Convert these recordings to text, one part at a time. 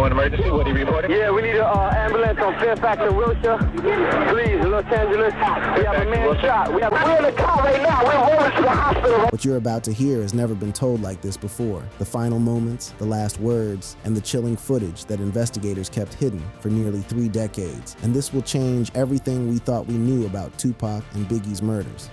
911 emergency. What are you reporting? Yeah, we need an ambulance on Fairfax and Wilshire. Please, Los Angeles. We have a man shot. We're in the car right now. We're rolling to the hospital. What you're about to hear has never been told like this before. The final moments, the last words, and the chilling footage that investigators kept hidden for nearly 3 decades. And this will change everything we thought we knew about Tupac and Biggie's murders.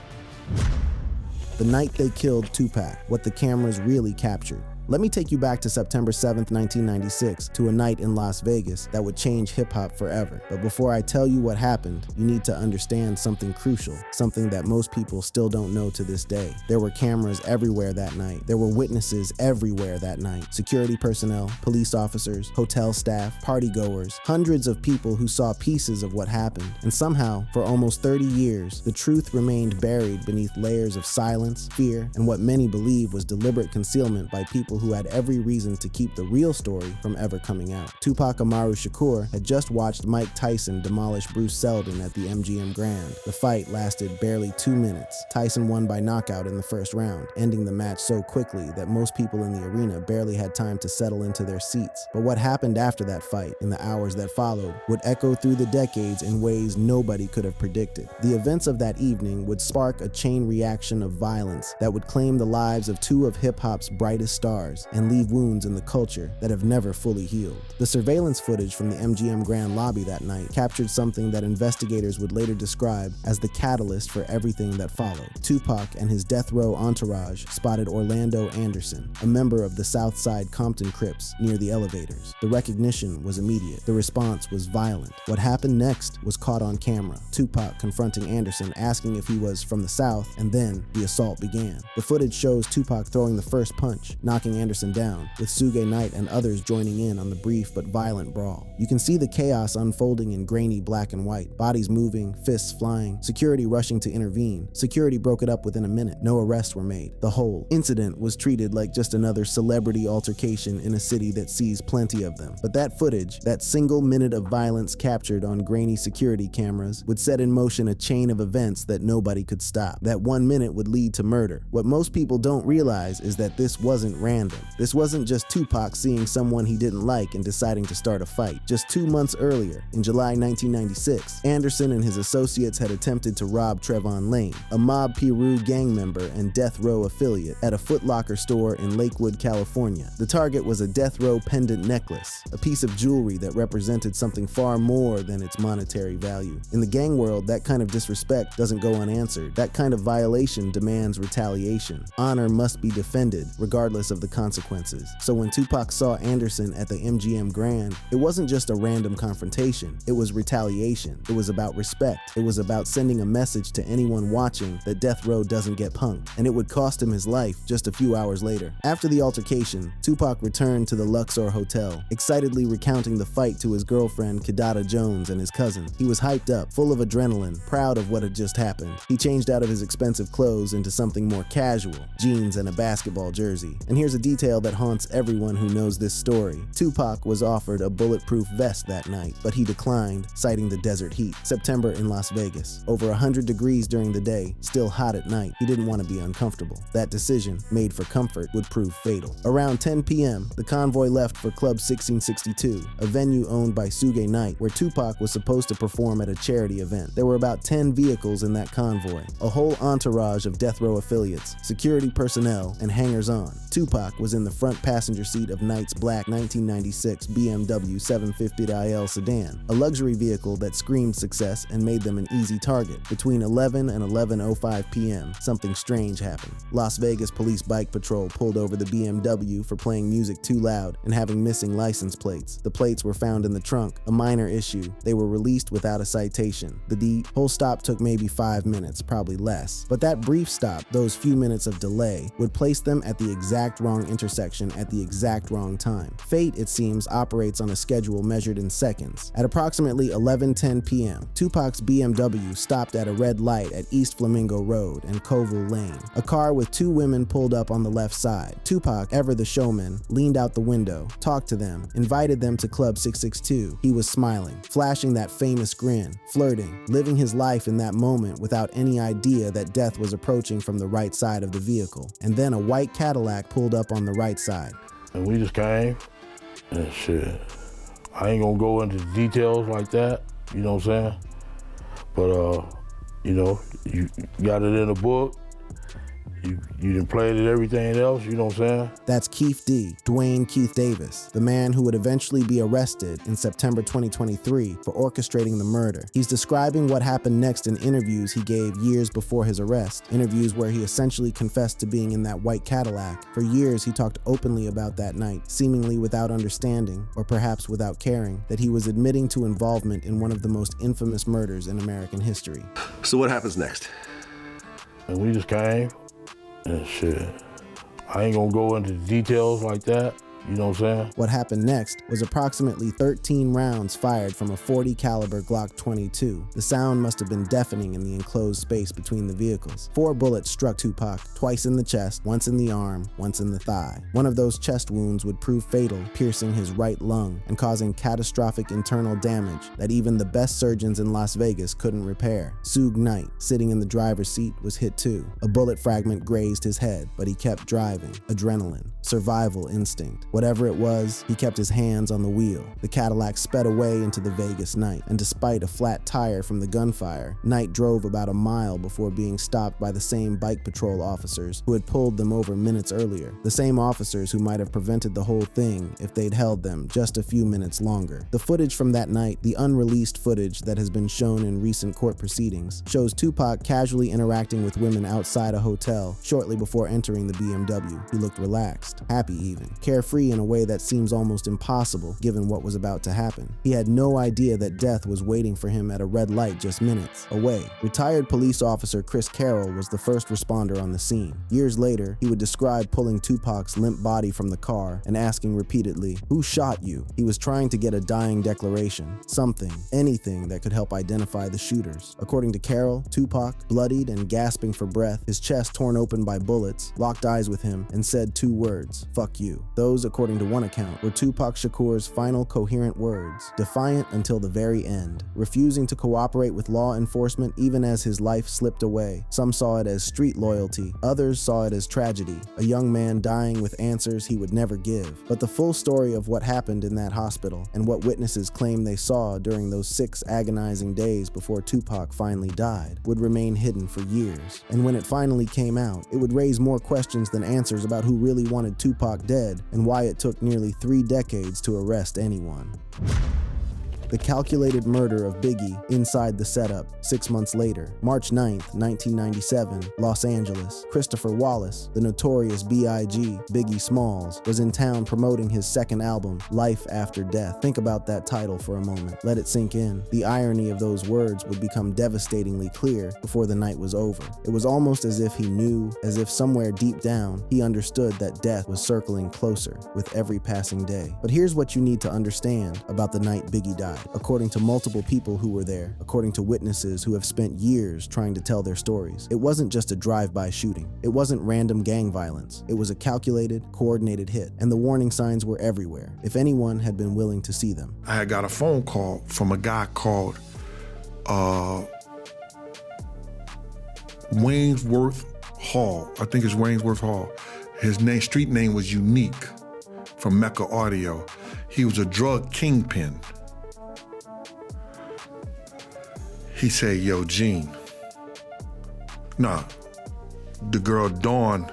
The night they killed Tupac, what the cameras really captured. Let me take you back to September 7th, 1996, to a night in Las Vegas that would change hip-hop forever. But before I tell you what happened, you need to understand something crucial, something that most people still don't know to this day. There were cameras everywhere that night. There were witnesses everywhere that night. Security personnel, police officers, hotel staff, partygoers, hundreds of people who saw pieces of what happened. And somehow, for almost 30 years, the truth remained buried beneath layers of silence, fear, and what many believe was deliberate concealment by people who had every reason to keep the real story from ever coming out. Tupac Amaru Shakur had just watched Mike Tyson demolish Bruce Seldon at the MGM Grand. The fight lasted barely 2 minutes. Tyson won by knockout in the first round, ending the match so quickly that most people in the arena barely had time to settle into their seats. But what happened after that fight, in the hours that followed, would echo through the decades in ways nobody could have predicted. The events of that evening would spark a chain reaction of violence that would claim the lives of 2 of hip-hop's brightest stars and leave wounds in the culture that have never fully healed. The surveillance footage from the MGM Grand lobby that night captured something that investigators would later describe as the catalyst for everything that followed. Tupac and his death row entourage spotted Orlando Anderson, a member of the Southside Compton Crips, near the elevators. The recognition was immediate. The response was violent. What happened next was caught on camera. Tupac confronting Anderson, asking if he was from the South, and then the assault began. The footage shows Tupac throwing the first punch, knocking Anderson down, with Suge Knight and others joining in on the brief but violent brawl. You can see the chaos unfolding in grainy black and white, bodies moving, fists flying, security rushing to intervene. Security broke it up within a minute. No arrests were made. The whole incident was treated like just another celebrity altercation in a city that sees plenty of them. But that footage, that single minute of violence captured on grainy security cameras, would set in motion a chain of events that nobody could stop. That 1 minute would lead to murder. What most people don't realize is that this wasn't random. This wasn't just Tupac seeing someone he didn't like and deciding to start a fight. Just 2 months earlier, in July 1996, Anderson and his associates had attempted to rob Trevon Lane, a Mob Piru gang member and Death Row affiliate, at a Foot Locker store in Lakewood, California. The target was a Death Row pendant necklace, a piece of jewelry that represented something far more than its monetary value. In the gang world, that kind of disrespect doesn't go unanswered. That kind of violation demands retaliation. Honor must be defended, regardless of the consequences. So when Tupac saw Anderson at the MGM Grand, it wasn't just a random confrontation. It was retaliation. It was about respect. It was about sending a message to anyone watching that Death Row doesn't get punked. And it would cost him his life just a few hours later. After the altercation, Tupac returned to the Luxor Hotel, excitedly recounting the fight to his girlfriend Kidada Jones and his cousin. He was hyped up, full of adrenaline, proud of what had just happened. He changed out of his expensive clothes into something more casual, jeans and a basketball jersey. And here's a detail that haunts everyone who knows this story. Tupac was offered a bulletproof vest that night, but he declined, citing the desert heat. September in Las Vegas. Over 100 degrees during the day, still hot at night. He didn't want to be uncomfortable. That decision, made for comfort, would prove fatal. Around 10 p.m., the convoy left for Club 1662, a venue owned by Suge Knight, where Tupac was supposed to perform at a charity event. There were about 10 vehicles in that convoy, a whole entourage of Death Row affiliates, security personnel, and hangers-on. Tupac was in the front passenger seat of Knight's black 1996 BMW 750iL sedan, a luxury vehicle that screamed success and made them an easy target. Between 11 and 11:05 p.m., something strange happened. Las Vegas Police Bike Patrol pulled over the BMW for playing music too loud and having missing license plates. The plates were found in the trunk, a minor issue. They were released without a citation. The whole stop took maybe 5 minutes, probably less. But that brief stop, those few minutes of delay, would place them at the exact wrong intersection at the exact wrong time. Fate, it seems, operates on a schedule measured in seconds. At approximately 11:10 p.m., Tupac's BMW stopped at a red light at East Flamingo Road and Colville Lane. A car with 2 women pulled up on the left side. Tupac, ever the showman, leaned out the window, talked to them, invited them to Club 662. He was smiling, flashing that famous grin, flirting, living his life in that moment without any idea that death was approaching from the right side of the vehicle. And then a white Cadillac pulled up on the right side. And we just came, and shit, I ain't gonna go into details like that, you know what I'm saying? But, you know, you got it in a book. You done played it, everything else, you know what I'm saying? That's Keith D, Dwayne Keith Davis, the man who would eventually be arrested in September 2023 for orchestrating the murder. He's describing what happened next in interviews he gave years before his arrest, interviews where he essentially confessed to being in that white Cadillac. For years, he talked openly about that night, seemingly without understanding, or perhaps without caring, that he was admitting to involvement in one of the most infamous murders in American history. So what happens next? And we just came. And shit, I ain't gonna go into details like that, you know what I'm saying? What happened next was approximately 13 rounds fired from a .40 caliber Glock 22. The sound must have been deafening in the enclosed space between the vehicles. 4 bullets struck Tupac, twice in the chest, once in the arm, once in the thigh. One of those chest wounds would prove fatal, piercing his right lung and causing catastrophic internal damage that even the best surgeons in Las Vegas couldn't repair. Suge Knight, sitting in the driver's seat, was hit too. A bullet fragment grazed his head, but he kept driving. Adrenaline, survival instinct. Whatever it was, he kept his hands on the wheel. The Cadillac sped away into the Vegas night, and despite a flat tire from the gunfire, Knight drove about a mile before being stopped by the same bike patrol officers who had pulled them over minutes earlier. The same officers who might have prevented the whole thing if they'd held them just a few minutes longer. The footage from that night, the unreleased footage that has been shown in recent court proceedings, shows Tupac casually interacting with women outside a hotel shortly before entering the BMW. He looked relaxed, happy even, carefree in a way that seems almost impossible given what was about to happen. He had no idea that death was waiting for him at a red light just minutes away. Retired police officer Chris Carroll was the first responder on the scene. Years later, he would describe pulling Tupac's limp body from the car and asking repeatedly, "Who shot you?" He was trying to get a dying declaration, something, anything that could help identify the shooters. According to Carroll, Tupac, bloodied and gasping for breath, his chest torn open by bullets, locked eyes with him and said 2 words, "Fuck you." Those, according to one account, were Tupac Shakur's final coherent words, defiant until the very end, refusing to cooperate with law enforcement even as his life slipped away. Some saw it as street loyalty, others saw it as tragedy, a young man dying with answers he would never give. But the full story of what happened in that hospital and what witnesses claim they saw during those 6 agonizing days before Tupac finally died would remain hidden for years. And when it finally came out, it would raise more questions than answers about who really wanted Tupac dead and why it took nearly 3 decades to arrest anyone. The calculated murder of Biggie inside the setup 6 months later. March 9th, 1997, Los Angeles. Christopher Wallace, the notorious B.I.G., Biggie Smalls, was in town promoting his second album, Life After Death. Think about that title for a moment. Let it sink in. The irony of those words would become devastatingly clear before the night was over. It was almost as if he knew, as if somewhere deep down, he understood that death was circling closer with every passing day. But here's what you need to understand about the night Biggie died. According to multiple people who were there, according to witnesses who have spent years trying to tell their stories, it wasn't just a drive-by shooting. It wasn't random gang violence. It was a calculated, coordinated hit, and the warning signs were everywhere, if anyone had been willing to see them. I had got a phone call from a guy called Waynesworth Hall. I think it's Waynesworth Hall. His name, street name was Unique from Mecca Audio. He was a drug kingpin. He said, "Yo, Gene." Nah, the girl Dawn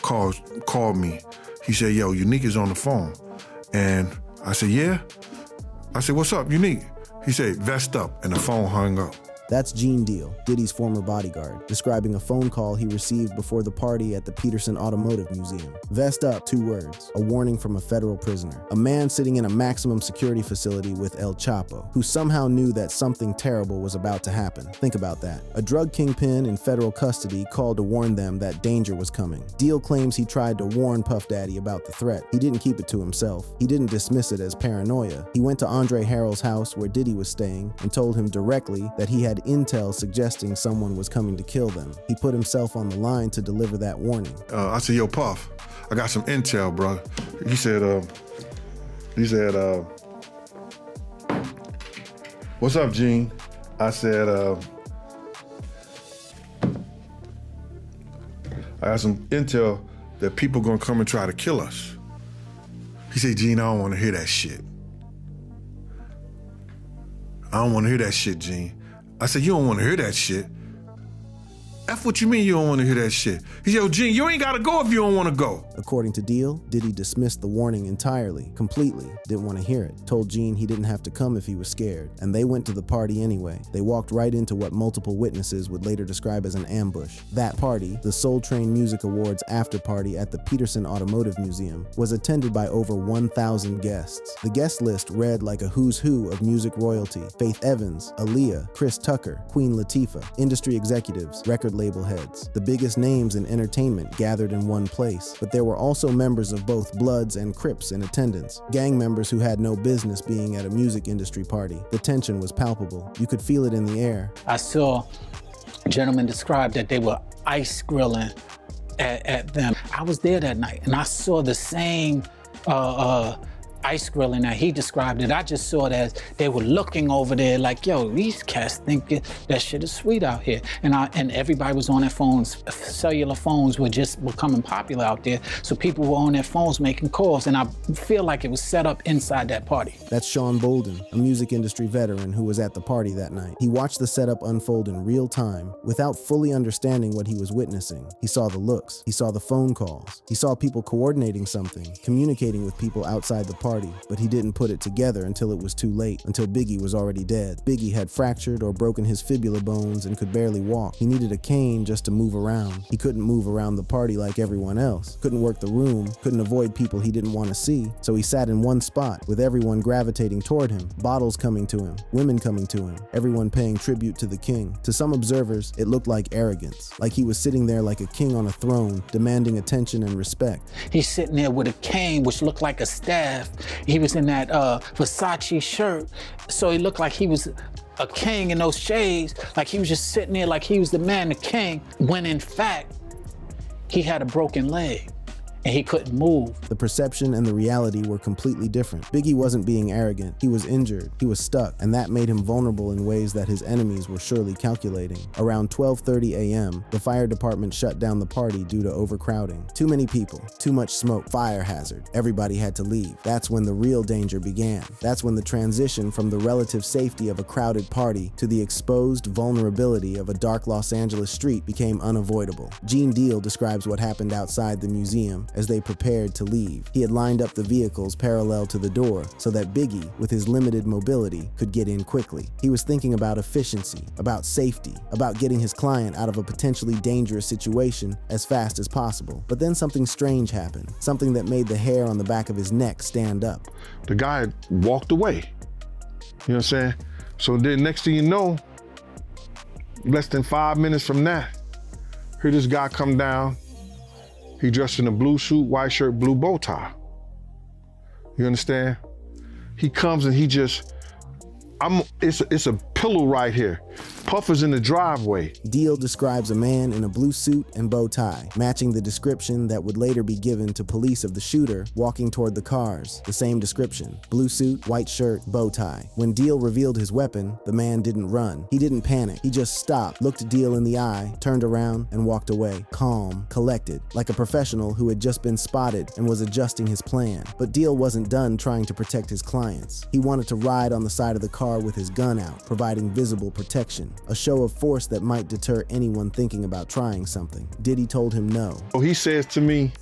called me. He said, "Yo, Unique is on the phone." And I said, "Yeah?" I said, "What's up, Unique?" He said, "Vest up," and the phone hung up. That's Gene Deal, Diddy's former bodyguard, describing a phone call he received before the party at the Peterson Automotive Museum. Vest up, 2 words, a warning from a federal prisoner. A man sitting in a maximum security facility with El Chapo, who somehow knew that something terrible was about to happen. Think about that. A drug kingpin in federal custody called to warn them that danger was coming. Deal claims he tried to warn Puff Daddy about the threat. He didn't keep it to himself. He didn't dismiss it as paranoia. He went to Andre Harrell's house where Diddy was staying and told him directly that he had intel suggesting someone was coming to kill them. He put himself on the line to deliver that warning. I said, "Yo, Puff, I got some intel, bro." He said, "What's up, Gene?" I said, "I got some intel that people gonna come and try to kill us." He said, "Gene, I don't wanna hear that shit." I don't want to hear that shit, Gene. I said, you don't want to hear that shit. F what you mean you don't want to hear that shit? He said, yo, Gene, you ain't got to go if you don't want to go. According to Deal, Diddy dismissed the warning entirely, completely, didn't want to hear it, told Gene he didn't have to come if he was scared, and they went to the party anyway. They walked right into what multiple witnesses would later describe as an ambush. That party, the Soul Train Music Awards after party at the Peterson Automotive Museum, was attended by over 1,000 guests. The guest list read like a who's who of music royalty: Faith Evans, Aaliyah, Chris Tucker, Queen Latifah, industry executives, record label heads. The biggest names in entertainment gathered in one place, but there were also members of both Bloods and Crips in attendance, gang members who had no business being at a music industry party. The tension was palpable. You could feel it in the air. I saw gentlemen describe that they were ice grilling at them. I was there that night and I saw the same ice grilling that he described it. I just saw it as they were looking over there like, yo, these cats think that shit is sweet out here. And everybody was on their phones. Cellular phones were just becoming popular out there. So people were on their phones making calls, and I feel like it was set up inside that party. That's Sean Bolden, a music industry veteran who was at the party that night. He watched the setup unfold in real time without fully understanding what he was witnessing. He saw the looks, he saw the phone calls, he saw people coordinating something, communicating with people outside the party, but he didn't put it together until it was too late, until Biggie was already dead. Biggie had fractured or broken his fibula bones and could barely walk. He needed a cane just to move around. He couldn't move around the party like everyone else, couldn't work the room, couldn't avoid people he didn't want to see, so he sat in one spot with everyone gravitating toward him, bottles coming to him, women coming to him, everyone paying tribute to the king. To some observers, it looked like arrogance, like he was sitting there like a king on a throne, demanding attention and respect. He's sitting there with a cane, which looked like a staff. He was in that Versace shirt, so he looked like he was a king in those shades, like he was just sitting there like he was the man, the king, when in fact, he had a broken leg and he couldn't move. The perception and the reality were completely different. Biggie wasn't being arrogant. He was injured. He was stuck, and that made him vulnerable in ways that his enemies were surely calculating. Around 12:30 a.m., the fire department shut down the party due to overcrowding. Too many people, too much smoke, fire hazard. Everybody had to leave. That's when the real danger began. That's when the transition from the relative safety of a crowded party to the exposed vulnerability of a dark Los Angeles street became unavoidable. Gene Deal describes what happened outside the museum as they prepared to leave. He had lined up the vehicles parallel to the door so that Biggie, with his limited mobility, could get in quickly. He was thinking about efficiency, about safety, about getting his client out of a potentially dangerous situation as fast as possible. But then something strange happened, something that made the hair on the back of his neck stand up. The guy walked away. You know what I'm saying? So then next thing you know, less than 5 minutes from that, hear this guy come down. He dressed in a blue suit, white shirt, blue bow tie. You understand? He comes and he just, it's a pillow right here. Puff is in the driveway. Deal describes a man in a blue suit and bow tie, matching the description that would later be given to police of the shooter walking toward the cars. The same description: blue suit, white shirt, bow tie. When Deal revealed his weapon, the man didn't run. He didn't panic. He just stopped, looked Deal in the eye, turned around, and walked away. Calm, collected, like a professional who had just been spotted and was adjusting his plan. But Deal wasn't done trying to protect his clients. He wanted to ride on the side of the car with his gun out, providing visible protection. A show of force that might deter anyone thinking about trying something. Diddy told him no. So he says to me,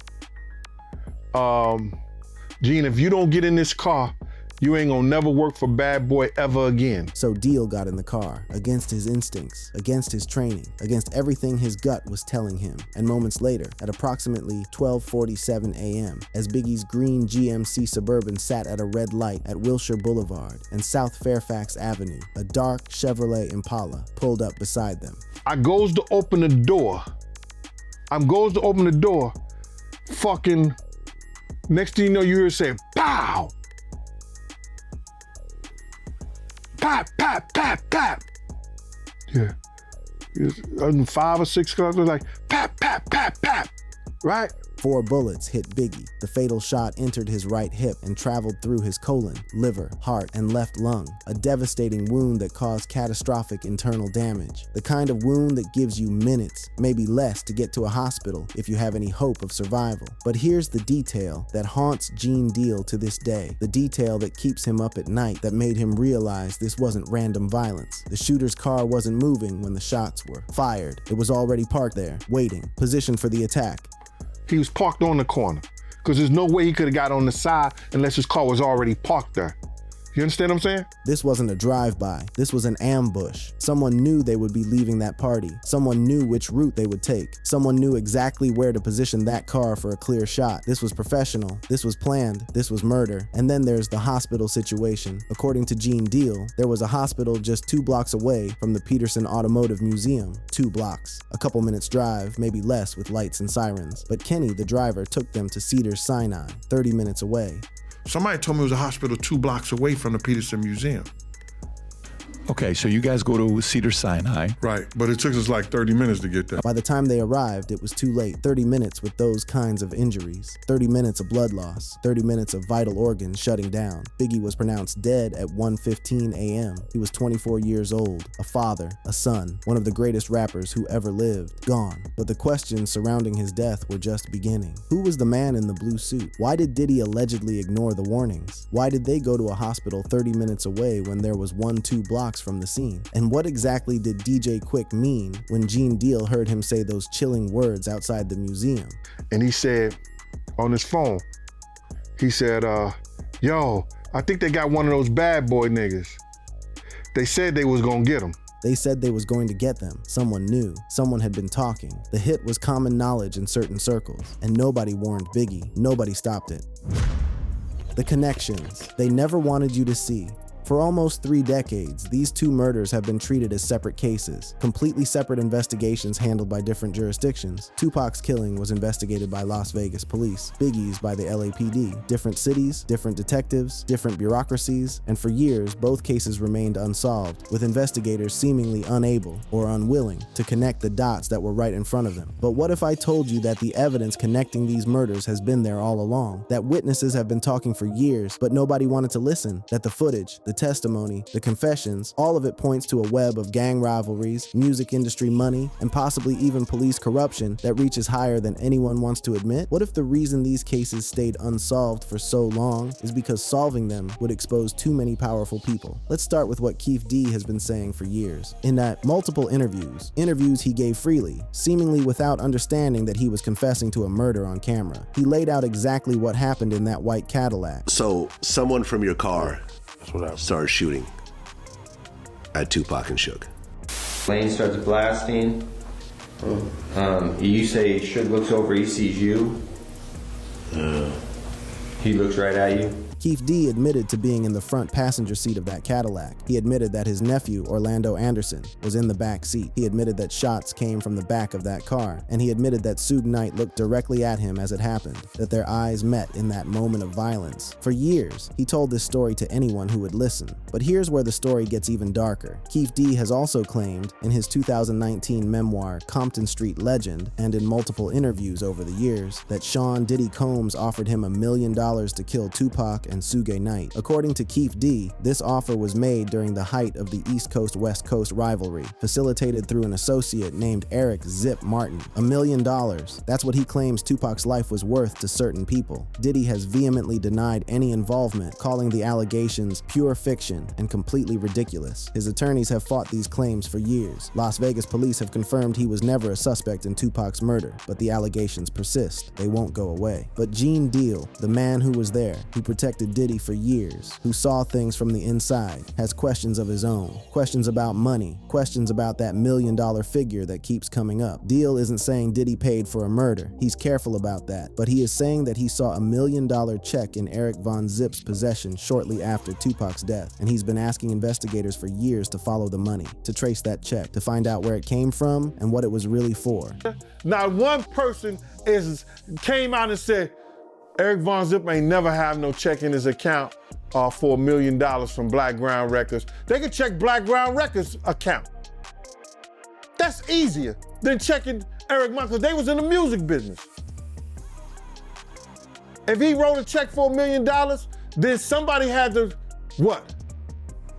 Gene, if you don't get in this car, you ain't gonna never work for Bad Boy ever again. So Deal got in the car, against his instincts, against his training, against everything his gut was telling him. And moments later, at approximately 12:47 a.m., as Biggie's green GMC Suburban sat at a red light at Wilshire Boulevard and South Fairfax Avenue, a dark Chevrolet Impala pulled up beside them. I goes to open the door. Fucking, next thing you know, you hear it say, pow! Pap, pap, pap, pap. Yeah. It was 5 or 6 o'clock, it was like, pap, pap, pap, pap. Right? 4 bullets hit Biggie. The fatal shot entered his right hip and traveled through his colon, liver, heart, and left lung, a devastating wound that caused catastrophic internal damage. The kind of wound that gives you minutes, maybe less, to get to a hospital if you have any hope of survival. But here's the detail that haunts Gene Deal to this day, the detail that keeps him up at night, that made him realize this wasn't random violence. The shooter's car wasn't moving when the shots were fired. It was already parked there, waiting, positioned for the attack. He was parked on the corner, because there's no way he could have got on the side unless his car was already parked there. You understand what I'm saying? This wasn't a drive-by. This was an ambush. Someone knew they would be leaving that party. Someone knew which route they would take. Someone knew exactly where to position that car for a clear shot. This was professional. This was planned. This was murder. And then there's the hospital situation. According to Gene Deal, there was a hospital just 2 blocks away from the Peterson Automotive Museum. 2 blocks. A couple minutes drive, maybe less with lights and sirens. But Kenny, the driver, took them to Cedars-Sinai, 30 minutes away. Somebody told me it was a hospital 2 blocks away from the Peterson Museum. Okay, so you guys go to Cedars-Sinai. Right, but it took us like 30 minutes to get there. By the time they arrived, it was too late. 30 minutes with those kinds of injuries. 30 minutes of blood loss. 30 minutes of vital organs shutting down. Biggie was pronounced dead at 1:15 a.m. He was 24 years old, a father, a son, one of the greatest rappers who ever lived, gone. But the questions surrounding his death were just beginning. Who was the man in the blue suit? Why did Diddy allegedly ignore the warnings? Why did they go to a hospital 30 minutes away when there was 1-2 blocks from the scene? And what exactly did DJ Quick mean when Gene Deal heard him say those chilling words outside the museum? And he said on his phone, he said, yo, I think they got one of those bad boy niggas. They said they was gonna get him. They said they was going to get them. Someone knew. Someone had been talking. The hit was common knowledge in certain circles, and nobody warned Biggie. Nobody stopped it. The connections they never wanted you to see. For almost 3 decades, these 2 murders have been treated as separate cases, completely separate investigations handled by different jurisdictions. Tupac's killing was investigated by Las Vegas police, Biggie's by the LAPD. Different cities, different detectives, different bureaucracies, and for years, both cases remained unsolved, with investigators seemingly unable or unwilling to connect the dots that were right in front of them. But what if I told you that the evidence connecting these murders has been there all along? That witnesses have been talking for years, but nobody wanted to listen? That the footage, the testimony, the confessions, all of it points to a web of gang rivalries, music industry money, and possibly even police corruption that reaches higher than anyone wants to admit? What if the reason these cases stayed unsolved for so long is because solving them would expose too many powerful people? Let's start with what Keith D has been saying for years. In that multiple interviews he gave freely, seemingly without understanding that he was confessing to a murder on camera. He laid out exactly what happened in that white Cadillac. So someone from your car started shooting at Tupac and Suge. Lane starts blasting. You say Suge looks over, he sees you. He looks right at you. Keith D admitted to being in the front passenger seat of that Cadillac. He admitted that his nephew, Orlando Anderson, was in the back seat. He admitted that shots came from the back of that car. And he admitted that Suge Knight looked directly at him as it happened, that their eyes met in that moment of violence. For years, he told this story to anyone who would listen. But here's where the story gets even darker. Keith D has also claimed in his 2019 memoir, Compton Street Legend, and in multiple interviews over the years, that Sean Diddy Combs offered him $1 million to kill Tupac and Suge Knight. According to Keith D, this offer was made during the height of the East Coast-West Coast rivalry, facilitated through an associate named Eric Zip Martin. $1 million. That's what he claims Tupac's life was worth to certain people. Diddy has vehemently denied any involvement, calling the allegations pure fiction and completely ridiculous. His attorneys have fought these claims for years. Las Vegas police have confirmed he was never a suspect in Tupac's murder, but the allegations persist. They won't go away. But Gene Deal, the man who was there, who protected Diddy for years, who saw things from the inside, has questions of his own. Questions about money, questions about that $1 million figure that keeps coming up. Deal isn't saying Diddy paid for a murder. He's careful about that. But he is saying that he saw $1 million check in Eric Von Zip's possession shortly after Tupac's death. And he's been asking investigators for years to follow the money, to trace that check, to find out where it came from and what it was really for. Not one person came out and said, Eric Von Zip ain't never have no check in his account for $1 million from Black Ground Records. They could check Black Ground Records account. That's easier than checking Eric Von, because they was in the music business. If he wrote a check for $1 million, then somebody had to, what?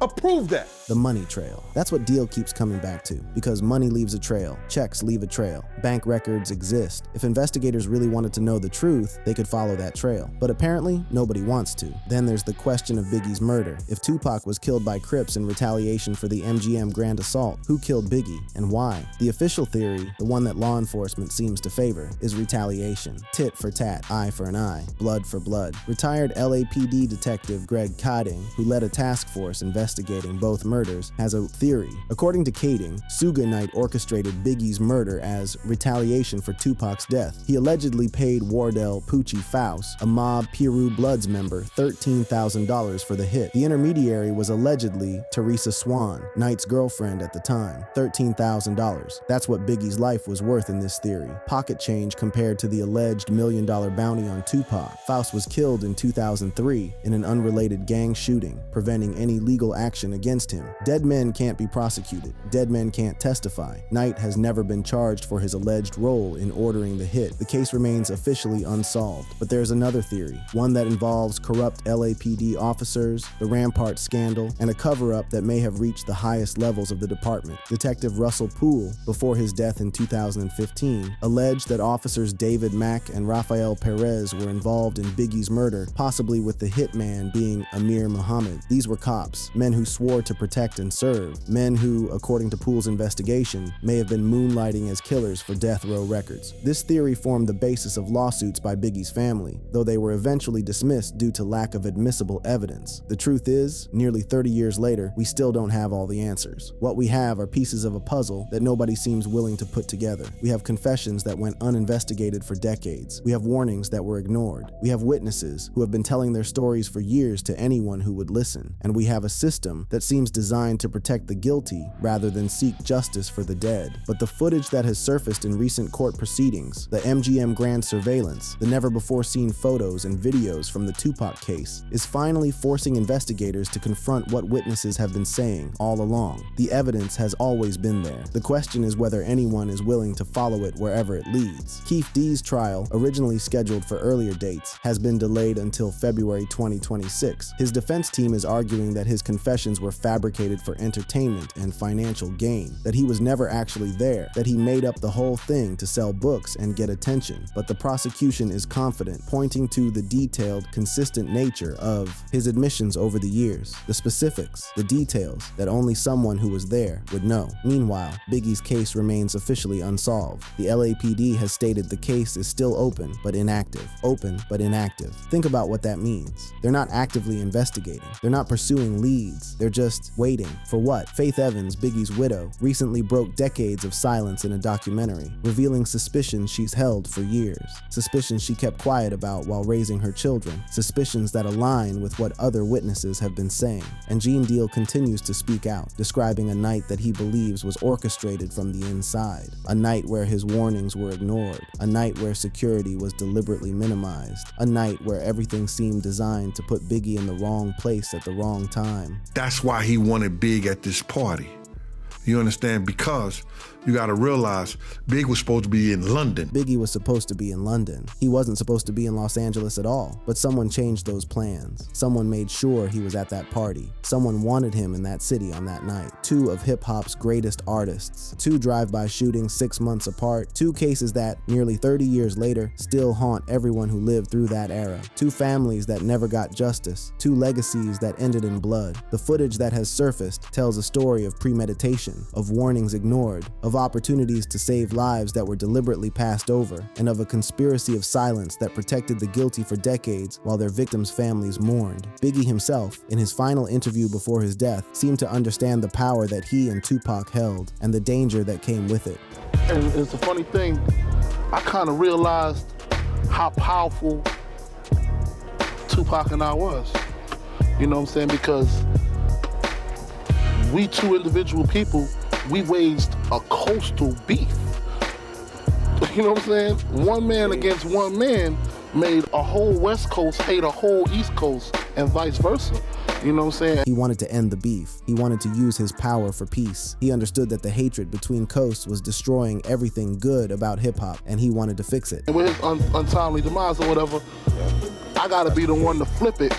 Approve that. The money trail. That's what Deal keeps coming back to, because money leaves a trail, checks leave a trail, bank records exist. If investigators really wanted to know the truth, they could follow that trail. But apparently, nobody wants to. Then there's the question of Biggie's murder. If Tupac was killed by Crips in retaliation for the MGM Grand assault, who killed Biggie and why? The official theory, the one that law enforcement seems to favor, is retaliation. Tit for tat, eye for an eye, blood for blood. Retired LAPD detective Greg Cotting, who led a task force investigating both murders, has a theory. According to Cotting, Suge Knight orchestrated Biggie's murder as retaliation for Tupac's death. He allegedly paid Wardell Poochie Faust, a mob Piru Bloods member, $13,000 for the hit. The intermediary was allegedly Teresa Swan, Knight's girlfriend at the time. $13,000. That's what Biggie's life was worth in this theory. Pocket change compared to the alleged $1 million bounty on Tupac. Faust was killed in 2003 in an unrelated gang shooting, preventing any legal action against him. Dead men can't be prosecuted. Dead men can't testify. Knight has never been charged for his alleged role in ordering the hit. The case remains officially unsolved. But there's another theory, one that involves corrupt LAPD officers, the Rampart scandal, and a cover-up that may have reached the highest levels of the department. Detective Russell Poole, before his death in 2015, alleged that officers David Mack and Rafael Perez were involved in Biggie's murder, possibly with the hitman being Amir Muhammad. These were cops, men who swore to protect and serve, men who, according to Poole's investigation, may have been moonlighting as killers for death row records. This theory formed the basis of lawsuits by Biggie's family, though they were eventually dismissed due to lack of admissible evidence. The truth is, nearly 30 years later, we still don't have all the answers. What we have are pieces of a puzzle that nobody seems willing to put together. We have confessions that went uninvestigated for decades. We have warnings that were ignored. We have witnesses who have been telling their stories for years to anyone who would listen. And we have a system that seems designed to protect the guilty rather than seek justice for the dead. But the footage that has surfaced in recent court proceedings, the MGM Grand surveillance, the never-before-seen photos and videos from the Tupac case, is finally forcing investigators to confront what witnesses have been saying all along. The evidence has always been there. The question is whether anyone is willing to follow it wherever it leads. Keith D's trial, originally scheduled for earlier dates, has been delayed until February 2026. His defense team is arguing that his confessions were fabricated for entertainment and financial gain, that he was never actually there, that he made up the whole thing to sell books and get attention. But the prosecution is confident, pointing to the detailed, consistent nature of his admissions over the years, the specifics, the details that only someone who was there would know. Meanwhile, Biggie's case remains officially unsolved. The LAPD has stated the case is still open but inactive. Open but inactive. Think about what that means. They're not actively investigating. They're not pursuing leads. They're just waiting. For what? Faith Evans, Biggie's widow, recently broke decades of silence in a documentary, revealing suspicions she's held for years. Suspicions she kept quiet about while raising her children. Suspicions that align with what other witnesses have been saying. And Gene Deal continues to speak out, describing a night that he believes was orchestrated from the inside. A night where his warnings were ignored. A night where security was deliberately minimized. A night where everything seemed designed to put Biggie in the wrong place at the wrong time. That's why he wanted Big at this party. You understand? Because you gotta realize Big was supposed to be in London. Biggie was supposed to be in London. He wasn't supposed to be in Los Angeles at all, but someone changed those plans. Someone made sure he was at that party. Someone wanted him in that city on that night. Two of hip-hop's greatest artists. Two drive-by shootings 6 months apart. Two cases that, nearly 30 years later, still haunt everyone who lived through that era. Two families that never got justice. Two legacies that ended in blood. The footage that has surfaced tells a story of premeditation, of warnings ignored, of opportunities to save lives that were deliberately passed over, and of a conspiracy of silence that protected the guilty for decades while their victims' families mourned. Biggie himself, in his final interview before his death, seemed to understand the power that he and Tupac held and the danger that came with it. And it's a funny thing, I kind of realized how powerful Tupac and I was. You know what I'm saying? Because we two individual people, we waged a coastal beef. You know what I'm saying? One man against one man made a whole West Coast hate a whole East Coast and vice versa. You know what I'm saying? He wanted to end the beef. He wanted to use his power for peace. He understood that the hatred between coasts was destroying everything good about hip-hop, and he wanted to fix it. And with his untimely demise or whatever, I gotta be the one to flip it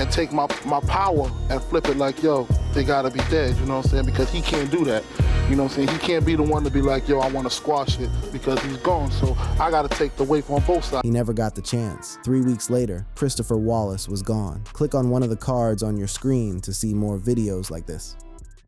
and take my power and flip it like, yo, they gotta be dead, you know what I'm saying? Because he can't do that. You know what I'm saying? He can't be the one to be like, yo, I want to squash it because he's gone. So I got to take the weight on both sides. He never got the chance. 3 weeks later, Christopher Wallace was gone. Click on one of the cards on your screen to see more videos like this.